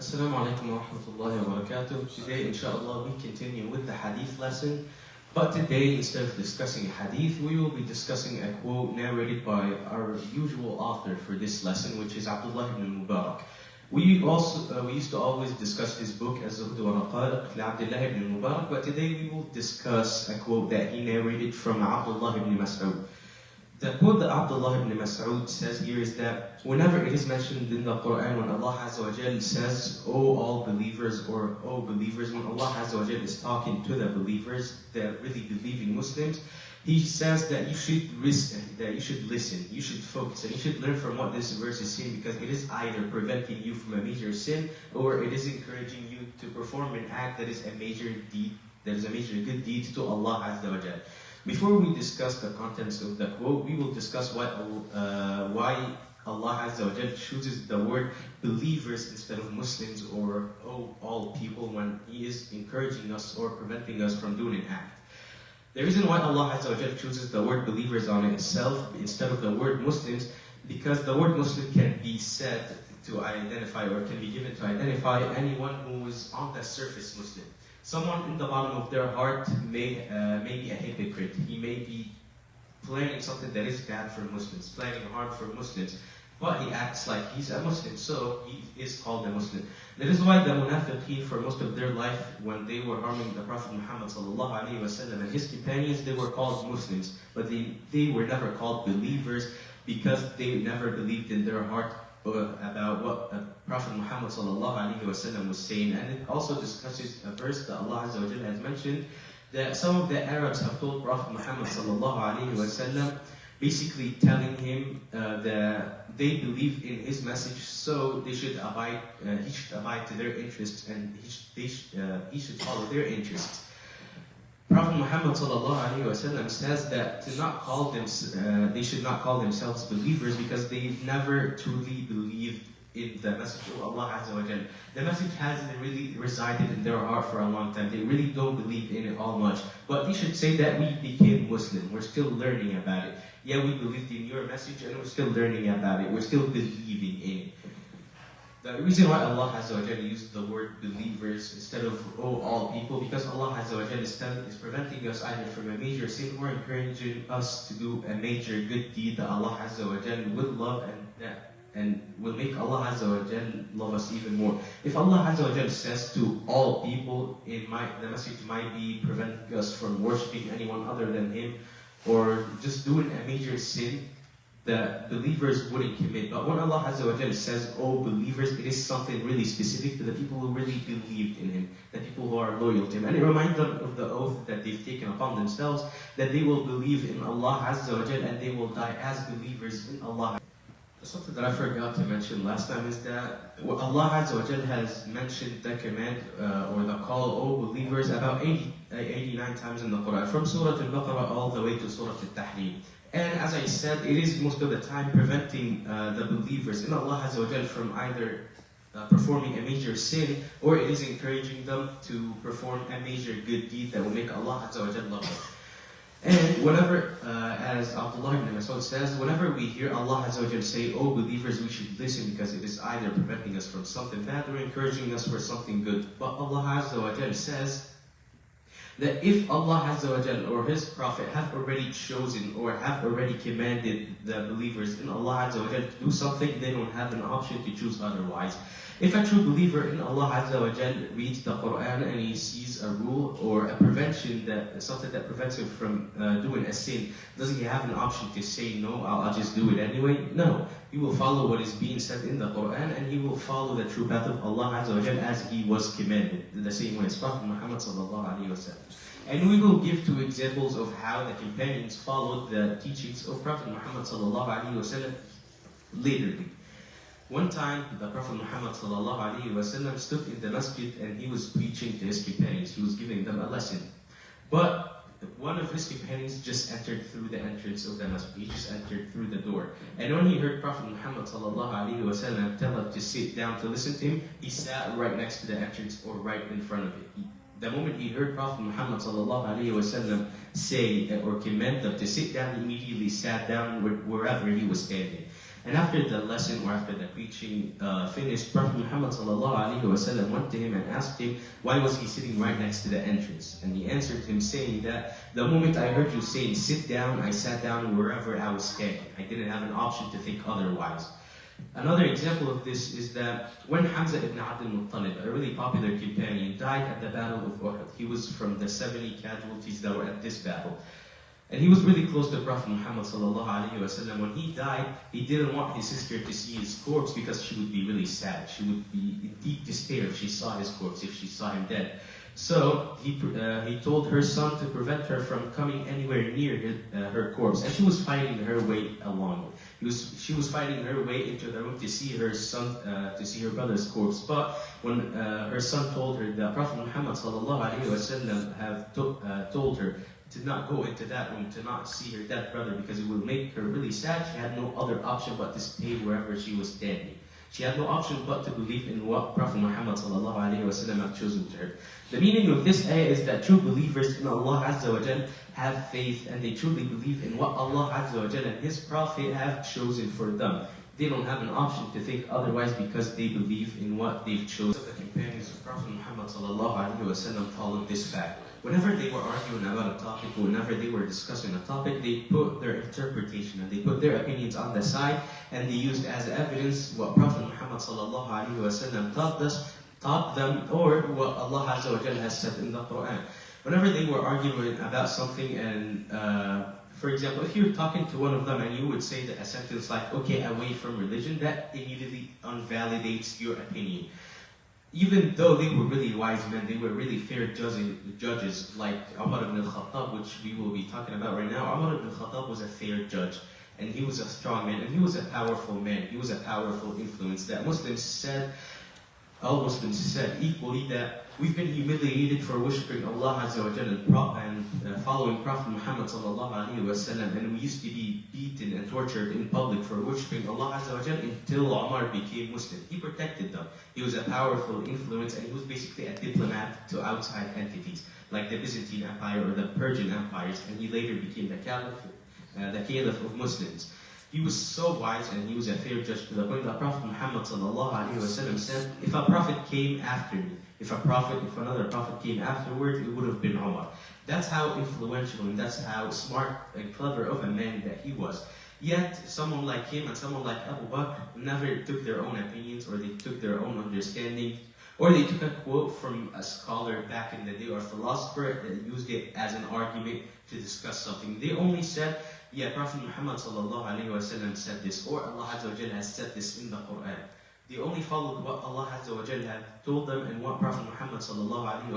Assalamu alaikum wa rahmatullahi wa barakatuh. Today, inshallah, we continue with the hadith lesson. But today, instead of discussing a hadith, we will be discussing a quote narrated by our usual author for this lesson, which is Abdullah ibn Mubarak. We used to always discuss his book, Az-Zuhd wa Raqaiq, Abdullah ibn Mubarak, but today we will discuss a quote that he narrated from Abdullah ibn Mas'ud. The quote that Abdullah ibn Mas'ud says here is that whenever it is mentioned in the Quran, when Allah Azza wa Jal says, "O all believers," or "O believers," when Allah Azza wa Jal is talking to the believers, the really believing Muslims, He says that you should listen, you should focus, and you should learn from what this verse is saying, because it is either preventing you from a major sin, or it is encouraging you to perform an act that is a major deed, that is a major good deed to Allah Azza wa Jal. Before we discuss the contents of the quote, we will discuss why Allah Azza wa Jal chooses the word believers instead of Muslims or all people when He is encouraging us or preventing us from doing an act. The reason why Allah Azza wa Jal chooses the word believers on itself instead of the word Muslims, because the word Muslim can be said to identify, or can be given to identify anyone who is on the surface Muslim. Someone in the bottom of their heart may be a hypocrite. He may be planning something that is bad for Muslims, planning harm for Muslims, but he acts like he's a Muslim, so he is called a Muslim. That is why the munafiqeen, for most of their life, when they were harming the Prophet Muhammad sallallahu alaihi wasallam and his companions, they were called Muslims, but they were never called believers, because they never believed in their heart about what Prophet Muhammad sallallahu alaihi wasallam was saying. And it also discusses a verse that Allah Azza wa Jalla has mentioned, that some of the Arabs have told Prophet Muhammad sallallahu alaihi wasallam, basically telling him that they believe in his message, so they should abide. He should abide to their interests, and he should follow their interests. Prophet Muhammad sallallahu alaihi wasallam says that they should not call themselves believers, because they never truly believed in the message of Allah Azza wa Jalla. The message hasn't really resided in their heart for a long time. They really don't believe in it all much. But they should say that we became Muslim. We're still learning about it. Yeah, we believed in your message, and we're still learning about it. We're still believing in it. The reason why Allah Azza wa Jalla used the word believers instead of all people, because Allah Azza wa Jalla is preventing us either from a major sin or encouraging us to do a major good deed that Allah Azza wa Jalla will love, and will make Allah Azza wa Jalla love us even more. If Allah Azza wa Jalla says to all people, the message might be preventing us from worshipping anyone other than Him, or just doing a major sin that believers wouldn't commit. But when Allah Azza wa Jalla says, "Oh believers," it is something really specific to the people who really believed in Him, the people who are loyal to Him. And it reminds them of the oath that they've taken upon themselves, that they will believe in Allah Azza wa Jalla, and they will die as believers in Allah. Something that I forgot to mention last time is that Allah Azza wa Jalla has mentioned the command or the call, "Oh believers," about 89 times in the Quran, from Surah Al-Baqarah all the way to Surah Al-Tahrim. And as I said, it is most of the time preventing the believers in Allah Azza wa Jalla from either performing a major sin, or it is encouraging them to perform a major good deed that will make Allah Azza wa Jalla love them. And whenever, as Abdullah ibn Mas'ud says, whenever we hear Allah Azza wa Jalla say, "Oh believers," we should listen, because it is either preventing us from something bad or encouraging us for something good. But Allah Azza wa Jalla says that if Allah Azza wa Jalla or His Prophet have already chosen or have already commanded the believers in Allah Azza wa Jalla to do something, they don't have an option to choose otherwise. If a true believer in Allah Azza wa Jalla reads the Quran and he sees a rule or a prevention, something that prevents him from doing a sin, does he have an option to say, "No, I'll just do it anyway"? No. He will follow what is being said in the Quran, and he will follow the true path of Allah Azza wa Jalla as he was commanded, the same way as Prophet Muhammad sallallahu alaihi wasallam. And we will give two examples of how the companions followed the teachings of Prophet Muhammad sallallahu alaihi wasallam laterly. One time, the Prophet Muhammad sallallahu alaihi wasallam stood in the masjid and he was preaching to his companions. He was giving them a lesson. But one of his companions just entered through the entrance of the masjid. He just entered through the door. And when he heard Prophet Muhammad sallallahu alaihi wasallam tell him to sit down to listen to him, he sat right next to the entrance, or right in front of it. The moment he heard Prophet Muhammad sallallahu alaihi wasallam say or command them to sit down, he immediately sat down wherever he was standing. And after the lesson or after the preaching finished, Prophet Muhammad ﷺ went to him and asked him why was he sitting right next to the entrance. And he answered him saying that the moment I heard you saying sit down, I sat down wherever I was standing. I didn't have an option to think otherwise. Another example of this is that when Hamza ibn Abd al-Muttalib, a really popular companion, died at the Battle of Uhud. He was from the 70 casualties that were at this battle. And he was really close to Prophet Muhammad ﷺ. When he died, he didn't want his sister to see his corpse because she would be really sad. She would be in deep despair if she saw his corpse, if she saw him dead. So he told her son to prevent her from coming anywhere near her corpse, and she was fighting her way along. She was fighting her way into the room to see her son, to see her brother's corpse. But when her son told her that Prophet Muhammad ﷺ have told her to not go into that room, to not see her dead brother because it would make her really sad, she had no other option but to stay wherever she was standing. She had no option but to believe in what Prophet Muhammad ﷺ had chosen to her. The meaning of this ayah is that true believers in Allah Azza wa Jal have faith and they truly believe in what Allah Azza wa Jal and His Prophet have chosen for them. They don't have an option to think otherwise because they believe in what they've chosen. The companions of Prophet Muhammad ﷺ followed this fact. Whenever they were arguing about a topic, whenever they were discussing a topic, they put their interpretation and they put their opinions on the side and they used as evidence what Prophet Muhammad ﷺ taught them or what Allah Azza wa Jal has said in the Quran. Whenever they were arguing about something and for example, if you're talking to one of them and you would say that a sentence like, okay, away from religion, that immediately invalidates your opinion. Even though they were really wise men, they were really fair judges, like Umar ibn al-Khattab, which we will be talking about right now. Umar ibn al-Khattab was a fair judge, and he was a strong man, and he was a powerful man. He was a powerful influence that all Muslims said equally that we've been humiliated for worshipping Allah Azza wa Jalla and following Prophet Muhammad sallallahu alaihi wasallam, and we used to be beaten and tortured in public for worshipping Allah Azza wa Jalla until Umar became Muslim. He protected them. He was a powerful influence, and he was basically a diplomat to outside entities like the Byzantine Empire or the Persian empires, and he later became the Caliph of Muslims. He was so wise and he was a fair judge to the point that Prophet Muhammad ﷺ said, if a prophet came after me, if another prophet came afterwards, it would have been Umar. That's how influential and that's how smart and clever of a man that he was. Yet, someone like him and someone like Abu Bakr never took their own opinions or they took their own understanding or they took a quote from a scholar back in the day or a philosopher and used it as an argument to discuss something. They only said, yeah, Prophet Muhammad ﷺ said this, or Allah Azza wa Jalla has said this in the Quran. They only followed what Allah Azza wa Jalla had told them and what Prophet Muhammad ﷺ